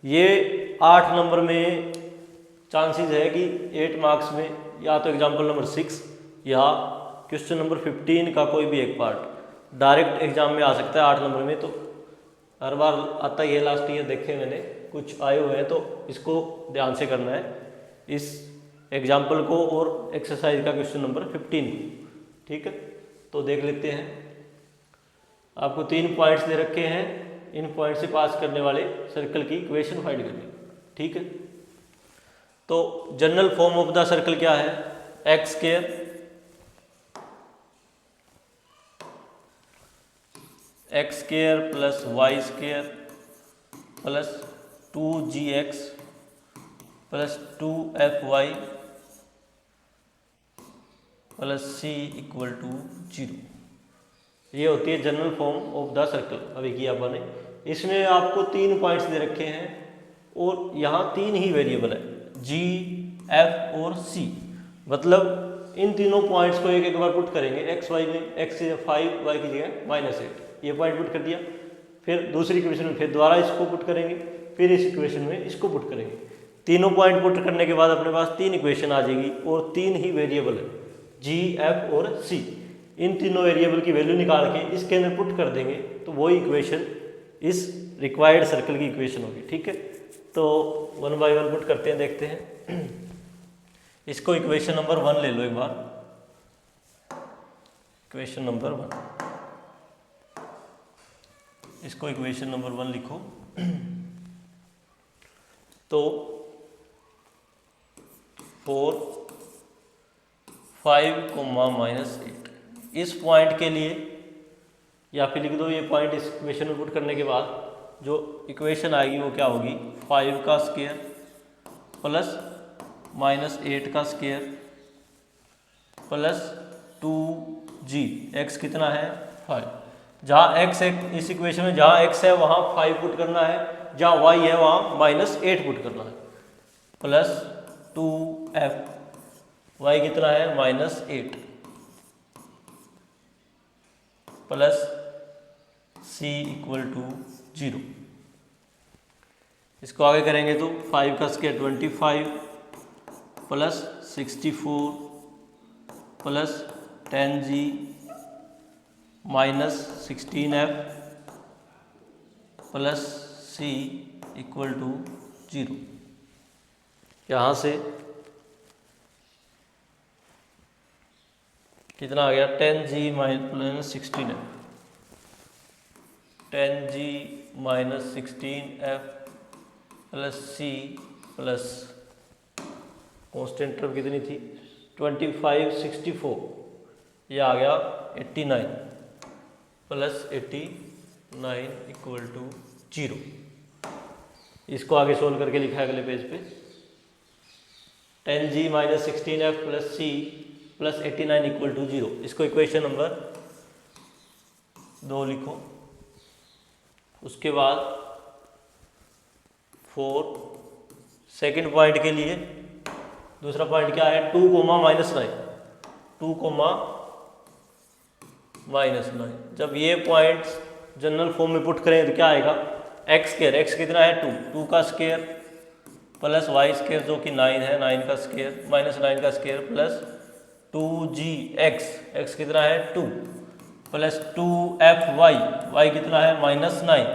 ये 8 नंबर में चांसेस है कि 8 मार्क्स में या तो एग्जाम्पल नंबर 6 या क्वेश्चन नंबर 15 का कोई भी एक पार्ट डायरेक्ट एग्जाम में आ सकता है 8 नंबर में। तो हर बार आता ही है, लास्ट ईयर देखे मैंने कुछ आए हुए हैं, तो इसको ध्यान से करना है, इस एग्जाम्पल को और एक्सरसाइज का क्वेश्चन नंबर 15 को। ठीक है, तो देख लेते हैं। आपको 3 पॉइंट्स दे रखे हैं, इन पॉइंट से पास करने वाले सर्कल की इक्वेशन फाइंड करनी। ठीक है, तो general form of the circle क्या है? X square plus Y square plus 2gx plus 2fy plus c equal to 0। ये होती है general form of the circle. अभी किया अपन ने, इसमें आपको 3 पॉइंट्स दे रखे हैं और यहाँ 3 ही वेरिएबल है, g, f और c। मतलब इन तीनों पॉइंट्स को एक बार पुट करेंगे, एक्स वाई में, एक्स की जगह 5, वाई की जगह -8, ये पॉइंट पुट कर दिया। फिर दूसरी इक्वेशन में फिर दोबारा इसको पुट करेंगे, फिर इस इक्वेशन में इसको पुट करेंगे। तीनों पॉइंट पुट करने के बाद अपने पास 3 इक्वेशन आ जाएगी और 3 ही वेरिएबल है, जी, एफ और सी। इन तीनों वेरिएबल की वैल्यू निकाल के इसके अंदर पुट कर देंगे, तो वही इक्वेशन इस रिक्वायर्ड सर्कल की इक्वेशन होगी। ठीक है, तो 1 बाय 1 पुट करते हैं, देखते हैं। इसको इक्वेशन नंबर 1 ले लो एक बार, इक्वेशन नंबर 1, इसको इक्वेशन नंबर 1 लिखो। तो 4, 5, -8 इस पॉइंट के लिए, या फिर लिख दो ये पॉइंट इस इक्वेशन में पुट करने के बाद जो इक्वेशन आएगी वो क्या होगी? 5 का स्क्वायर प्लस -8 का स्क्वायर प्लस 2g, x कितना है? 5। जहाँ x है इस इक्वेशन में, जहाँ x है वहाँ 5 पुट करना है, जहाँ y है वहाँ -8 पुट करना है, प्लस 2f, y कितना है? -8 प्लस c इक्वल टू 0। इसको आगे करेंगे तो 5 का square 25 plus 64 plus 10g minus 16f plus c equal to 0। यहाँ से कितना आ गया? 10g minus 16f, 10g minus 16f plus c plus constant term कितनी थी? 25, 64, ये आ गया 89 प्लस 89 इक्वल टू 0। इसको आगे सोल्व करके लिखा है अगले पेज पे, 10g minus 16f plus c plus 89 equal to 0। इसको इक्वेशन नंबर 2 लिखो। उसके बाद 4, सेकेंड पॉइंट के लिए दूसरा पॉइंट क्या है? 2, -9, 2, -9। जब ये पॉइंट्स जनरल फॉर्म में पुट करें तो क्या आएगा? एक्स स्क्वायर, एक्स कितना है? 2, 2 का स्क्वायर प्लस वाई स्क्वायर जो कि 9 है, 9 का स्क्वायर -9 का स्क्वायर प्लस 2gx, x कितना है? 2 प्लस 2fy, y कितना है? -9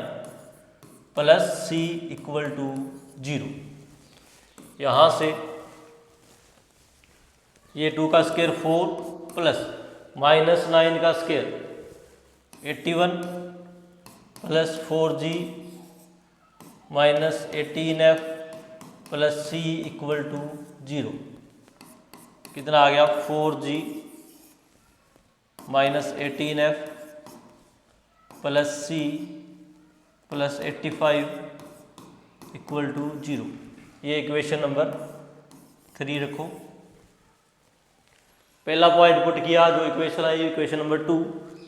प्लस c इक्वल टू 0। यहाँ से ये 2 का स्क्वायर 4 प्लस -9 का square 81 plus 4g minus 18f plus c equal to 0। कितना आ गया? 4g minus 18f plus c plus 85 equal to 0। ये इक्वेशन नंबर 3 रखो। पहला पॉइंट पुट किया जो इक्वेशन आई इक्वेशन नंबर 2,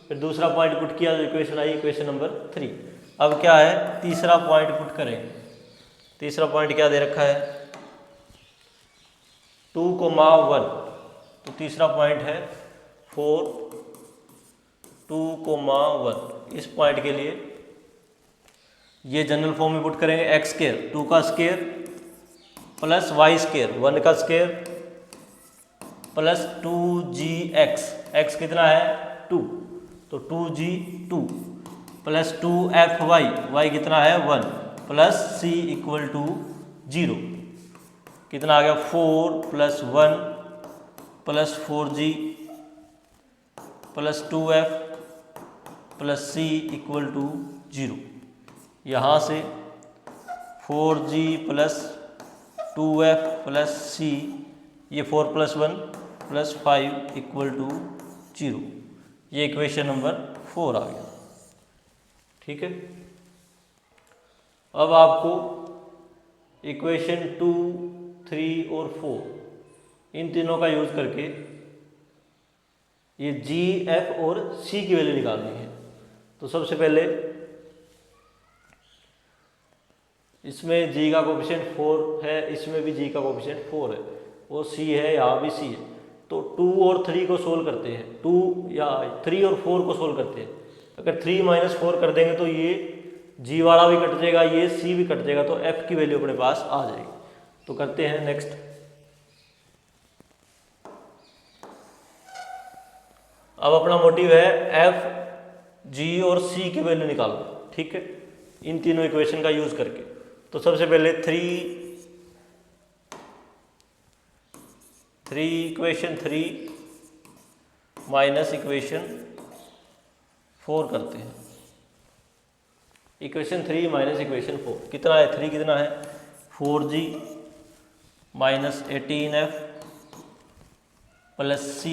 फिर दूसरा पॉइंट पुट किया जो इक्वेशन आई इक्वेशन नंबर 3। अब क्या है, तीसरा पॉइंट पुट करें। तीसरा पॉइंट क्या दे रखा है, 2,1। तो तीसरा पॉइंट है 4, 2,1। इस पॉइंट के लिए ये जनरल फॉर्म में पुट करेंगे, एक्स स्क्वायर 2 का स्क्वायर प्लस वाई स्क्वायर 1 का स्क्वायर प्लस 2gx। एक्स कितना है 2, तो 2g 2 प्लस 2fy, वाई कितना है 1 प्लस c इक्वल टू 0। कितना आ गया 4 plus 1 plus 4g plus 2f plus c equal to 0। यहाँ से 4g plus 2f plus c, ये 4 प्लस 1 प्लस 5 इक्वल टू 0। ये इक्वेशन नंबर 4 आ गया। ठीक है, अब आपको इक्वेशन 2, 3 और 4 इन तीनों का यूज करके ये जी, एफ और सी की वैल्यू निकालनी है। तो सबसे पहले इसमें जी का कोफिशिएंट 4 है, इसमें भी जी का कोफिशिएंट 4 है और सी है, यहाँ भी सी है। तो 2 और 3 को सोल्व करते हैं, 2 या 3 और 4 को सोल्व करते हैं। अगर 3 माइनस 4 कर देंगे तो ये जी वाला भी कट जाएगा, ये सी भी कट जाएगा, तो एफ की वैल्यू अपने पास आ जाएगी। तो करते हैं नेक्स्ट। अब अपना मोटिव है एफ, जी और सी की वैल्यू निकालना। ठीक है, इन तीनों इक्वेशन का यूज करके। तो सबसे पहले 3 इक्वेशन 3 माइनस इक्वेशन 4 करते हैं। इक्वेशन 3 माइनस इक्वेशन 4 कितना है, 3 कितना है 4g minus 18f plus c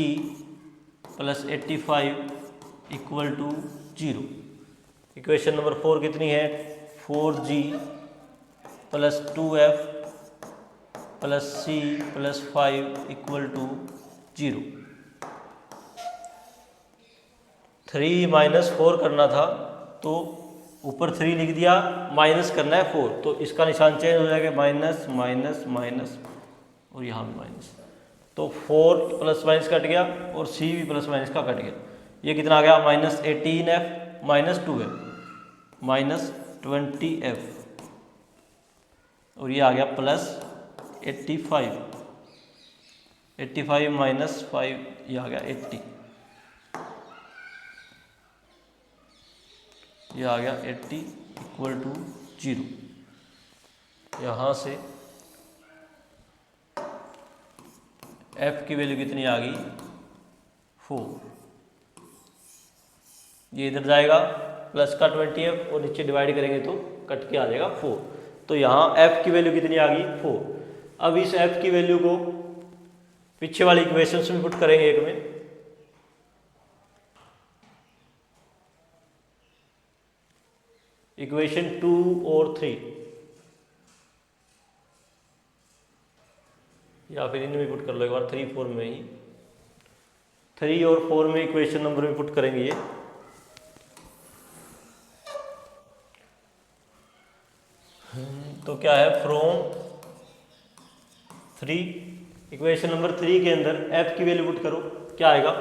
plus 85 equal to 0। Equation number 4 कितनी है, 4g plus 2f plus c plus 5 equal to 0। 3 minus 4 करना था तो ऊपर 3 लिख दिया, माइनस करना है 4, तो इसका निशान चेंज हो जाएगा, माइनस माइनस माइनस और यहाँ भी माइनस। तो 4 प्लस माइनस कट गया और c भी प्लस माइनस का कट गया। ये कितना आ गया, minus 18f minus 2f minus 20f और ये आ गया प्लस 85। 85 माइनस 5, ये आ गया 80। ये आ गया 80 इक्वल टू 0। यहाँ से f की वैल्यू कितनी आ गई 4। ये इधर जाएगा प्लस का 20f और नीचे डिवाइड करेंगे तो कट के आ जाएगा 4। तो यहाँ f की वैल्यू कितनी आ गई 4। अब इस f की वैल्यू को पीछे वाली इक्वेशंस में पुट करेंगे एक में। इक्वेशन 2 और 3 या फिर इनमें पुट कर लो एक बार, 3, 4 में ही। 3 और 4 में इक्वेशन नंबर में पुट करेंगे ये। तो क्या है, फ्रॉम 3 इक्वेशन नंबर 3 के अंदर f की वैल्यू पुट करो, क्या आएगा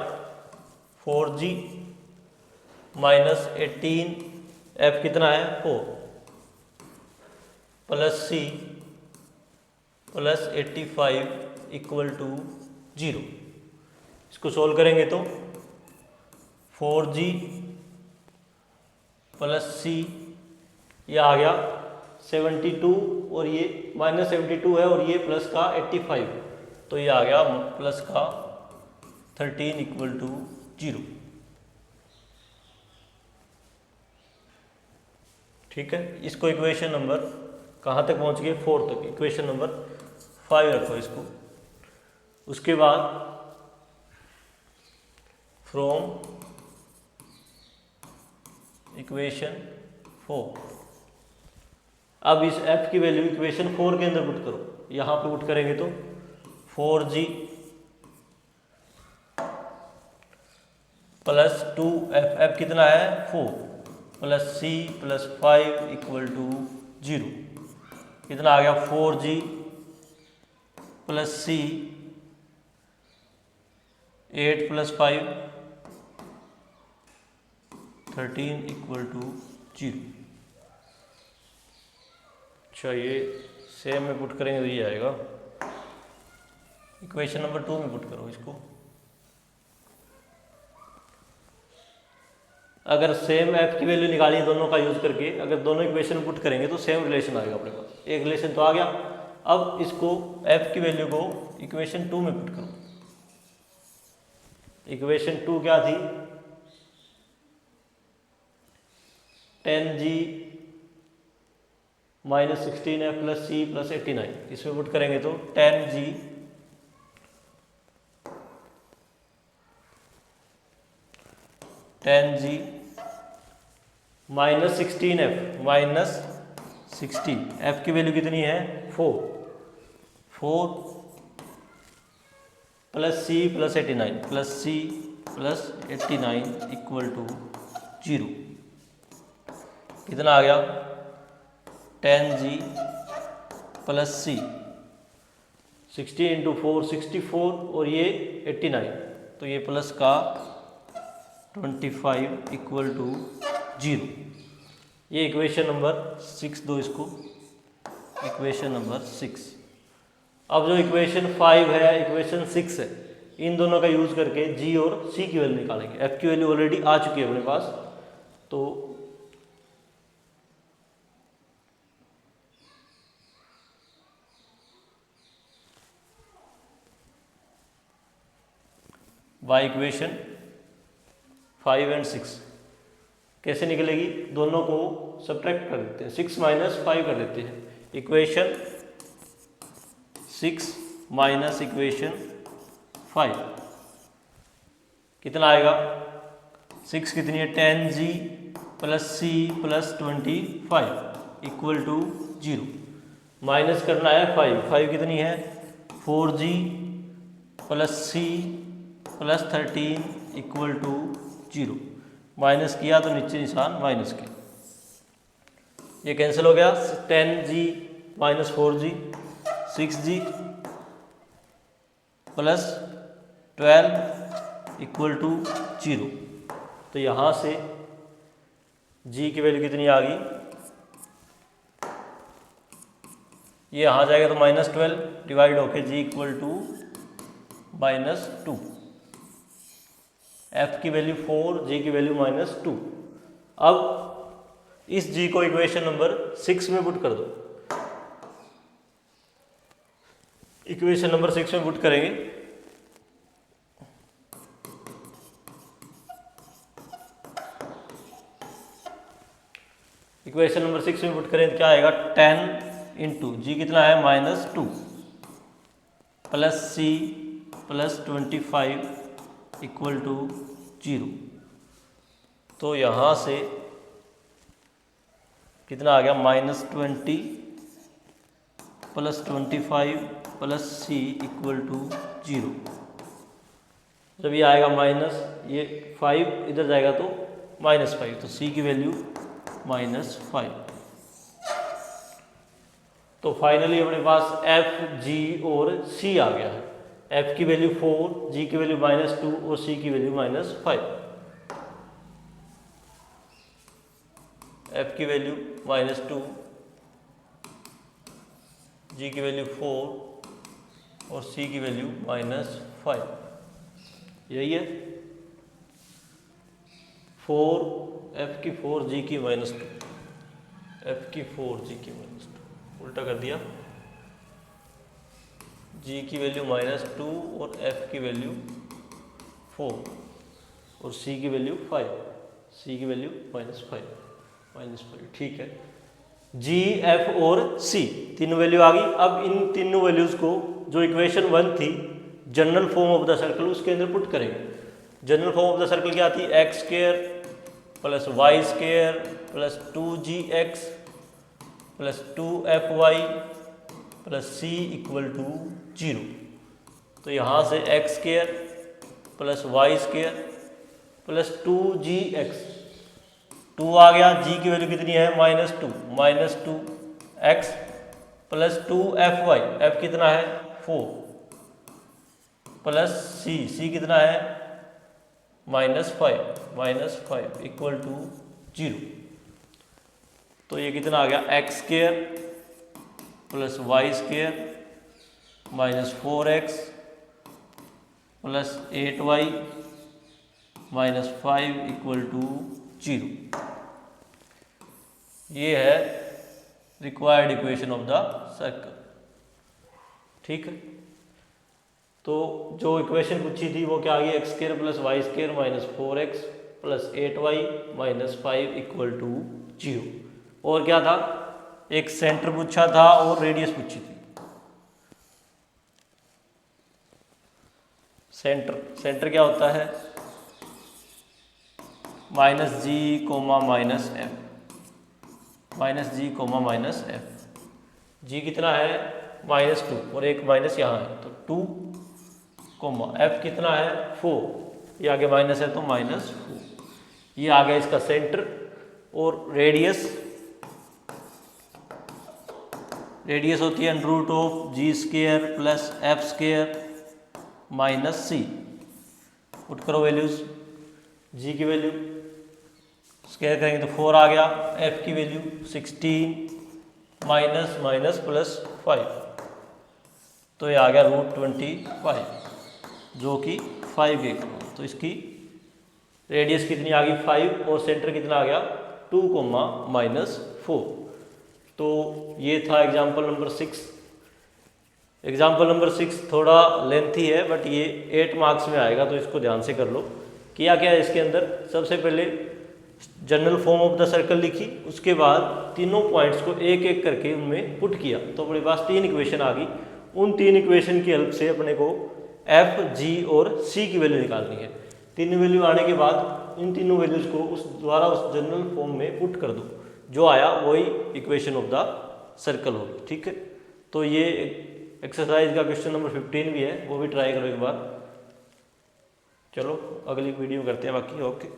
4g माइनस 18f कितना है 4 plus c plus 85 equal to 0। इसको सोल्व करेंगे तो 4g प्लस c, ये आ गया 72 और ये माइनस 72 है और ये प्लस का 85, तो ये आ गया प्लस का 13 इक्वल टू 0। ठीक है, इसको इक्वेशन नंबर कहाँ तक पहुँच गए 4 तक, इक्वेशन नंबर 5 रखो इसको। उसके बाद फ्रॉम इक्वेशन 4 अब इस f की वैल्यू इक्वेशन 4 के अंदर पुट करो, यहाँ पे पुट करेंगे तो 4g प्लस 2f कितना है 4 plus c plus 5 equal to 0, कितना आ गया 4g plus c 8 plus 5 13 equal to 0। अच्छा ये सेम में पुट करेंगे तो ये आएगा। इक्वेशन नंबर 2 में पुट करो इसको। अगर सेम f की वैल्यू निकाली दोनों का यूज करके, अगर दोनों इक्वेशन पुट करेंगे तो सेम रिलेशन आएगा अपने पास। एक रिलेशन तो आ गया। अब इसको f की वैल्यू को इक्वेशन 2 में पुट करो। इक्वेशन 2 क्या थी 10g minus 16f plus c plus 89, इसमें पुट करेंगे तो 10g minus 16f minus 16, f की वैल्यू कितनी है 4 plus c plus 89 plus c plus 89 equal to 0, कितना आ गया 10g प्लस c 60 इंटू 4 64 और ये 89, तो ये प्लस का 25 इक्वल टू 0। ये इक्वेशन नंबर 6 दो इसको, इक्वेशन नंबर 6। अब जो इक्वेशन 5 है इक्वेशन 6 है, इन दोनों का यूज करके g और c की वैल्यू निकालेंगे। f की वैल्यू ऑलरेडी आ चुकी है अपने पास, तो बाय इक्वेशन 5 एंड 6 कैसे निकलेगी, दोनों को सब्ट्रैक्ट कर देते हैं, 6 माइनस 5 कर देते हैं। इक्वेशन 6 माइनस इक्वेशन 5 कितना आएगा, 6 कितनी है 10g plus c plus 25 equal to 0, minus करना है 5 कितनी है 4g plus c plus 13 equal to 0, minus किया तो नीचे निशान माइनस के, ये कैंसिल हो गया। 10g minus 4g 6g plus 12 equal to 0, तो यहाँ से g की वैल्यू कितनी आ गई, ये यहाँ जाएगा तो माइनस 12 डिवाइड होके g equal to minus 2, f की वैल्यू 4 g की वैल्यू माइनस 2। अब इस g को इक्वेशन नंबर 6 में पुट कर दो। इक्वेशन नंबर 6 में पुट करेंगे इक्वेशन नंबर 6 में पुट करें तो क्या आएगा 10 इंटू जी कितना है minus 2 plus c plus 25 equal to 0, तो यहाँ से कितना आ गया minus 20 plus 25 plus c equal to 0। जब ये आएगा माइनस, ये 5 इधर जाएगा तो माइनस 5, तो c की वैल्यू माइनस 5। तो फाइनली अपने पास f, g और c आ गया है। f की वैल्यू 4, g की वैल्यू माइनस 2 और c की वैल्यू माइनस 5। f की वैल्यू माइनस 2, g की वैल्यू 4 और c की वैल्यू माइनस 5। यही है 4 f की 4 g की माइनस 2, f की 4 g की माइनस 2, उल्टा कर दिया, g की वैल्यू माइनस 2 और f की वैल्यू 4 और c की वैल्यू 5, c की वैल्यू माइनस 5, ठीक है। g, f और c तीनों वैल्यू आ गई। अब इन तीनों वैल्यूज़ को जो इक्वेशन 1 थी general form of the circle उसके अंदर पुट करेंगे। General form of the circle क्या थी, x square plus Y square plus 2gx plus 2fy plus c equal to 0। तो यहाँ से x square plus Y square plus 2gx, 2 आ गया, g की वैल्यू कितनी है -2 x प्लस 2fy, f कितना है 4 प्लस c कितना है -5 इक्वल टू 0। तो ये कितना आ गया x square plus Y square minus 4x plus 8y minus 5 equal to 0। ये है required equation of the circle. ठीक है, तो जो इक्वेशन पूछी थी वो क्या आ गई, x square plus Y square minus 4x plus 8y minus 5 equal to 0। और क्या था, एक सेंटर पूछा था और रेडियस पूछी थी। सेंटर क्या होता है -g, -f। g कितना है -2 और एक माइनस यहाँ है तो 2, f कितना है 4, ये आगे माइनस है तो -4। ये आ गया इसका सेंटर। और रेडियस होती है √g² plus f² minus c। Put करो वैल्यूज, g की वैल्यू स्क्वायर करेंगे तो 4 आ गया, f की वैल्यू 16 माइनस प्लस 5 तो ये आ गया √25 जो कि 5 के इक्वल। तो इसकी रेडियस कितनी आ गई 5 और सेंटर कितना आ गया 2, -4। तो ये था एग्जाम्पल नंबर 6। एग्जाम्पल नंबर 6 थोड़ा लेंथी है बट ये 8 मार्क्स में आएगा, तो इसको ध्यान से कर लो। किया क्या है इसके अंदर, सबसे पहले general form of the circle लिखी, उसके बाद तीनों पॉइंट्स को एक एक करके उनमें पुट किया तो अपने पास 3 इक्वेशन आ गई। उन 3 इक्वेशन की हेल्प से अपने को एफ, जी और सी की वैल्यू निकालनी है। 3 वैल्यू आने के बाद इन तीनों वैल्यूज को उस जनरल फॉर्म में पुट कर दो, जो आया वही इक्वेशन ऑफ द सर्कल होगी। ठीक है, तो ये एक्सरसाइज का क्वेश्चन नंबर 15 भी है, वो भी ट्राई करो एक बार। चलो अगली वीडियो करते हैं बाकी। ओके।